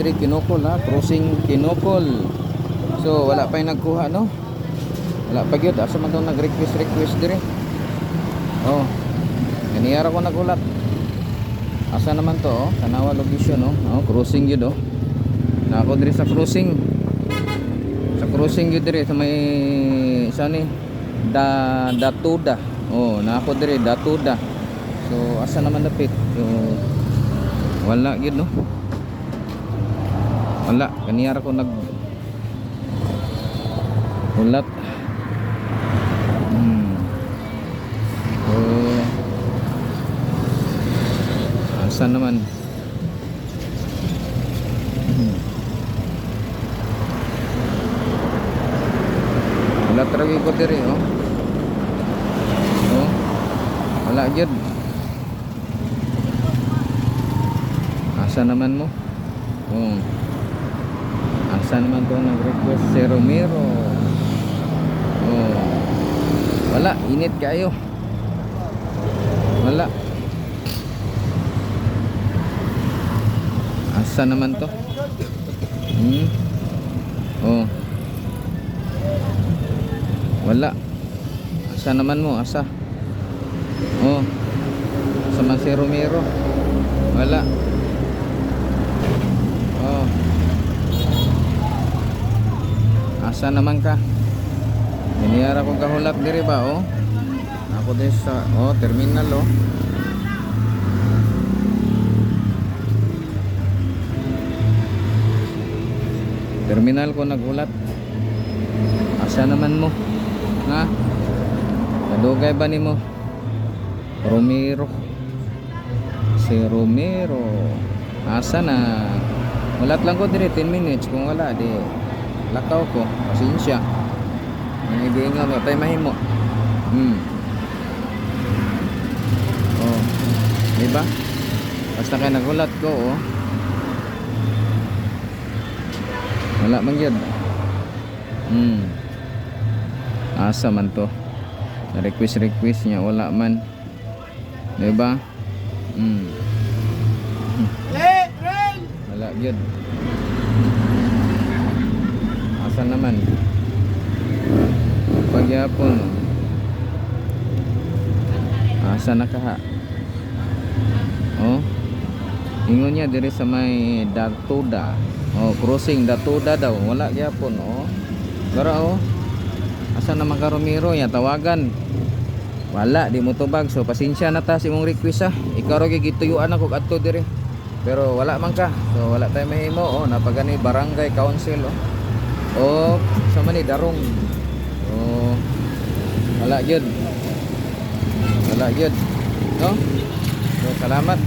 diri Kinokol ha, crossing Kinokol. So wala pa yung nagkuha no. Wala pa gyud asa man daw nag-request diri. Oh. Ganiyara ko nagulat. Asa naman to oh, Tanawa location no. Oh, crossing gyud oh. Na ako diri sa crossing. Sa crossing gyud diri sa may isa ni Datuda. Oh, na ako diri Datuda. So asa naman dapit? So wala gyud no. Wala, kaniyara ko nag ulat. So asa naman? Wala talaga ko diri oh. Oh. Wala gyud. Asa naman mo? Oh. Asa naman to nag-request si Romero? Oh. Wala, init kayo. Wala. Asa naman to? Oh. Wala. Asa naman mo? Asa? Oh. Asa man si Romero? Wala. Oh. Asa naman ka? Iniyara ko kahulap diri ba oh. Ako din sa oh terminal oh. Terminal ko nagulat. Asa naman mo? Ha? Nadugay ba nimo? Romero. Si Romero. Asa na? Ulat lang ko diri 10 minutes kung wala di lakaw ko. Pasensya. Hindi nga mo tay mahimo. Oh. Di ba? Basta kay nagulat ko oh. Wala man gyud. Asa man to? Request niya wala man. Di ba? Wala gyud. Asa naman? Pagyapon. Asa na kaha? Oh. Ingon niya diri sa may Datuda. Oh, crossing Datuda daw. Wala gyapon oh. Pero oh. Asa naman ka Romero ya tawagan. Wala di mo tubag. So pasensya na ta sa imong request ha. Ikaw ra gyud gituyuan ako adto diri. Pero wala man ka. So wala tay mahimo oh, napagani barangay council oh. Oh, sa man ni Darong. Oh. Wala gyud. Wala gyud. No? So salamat.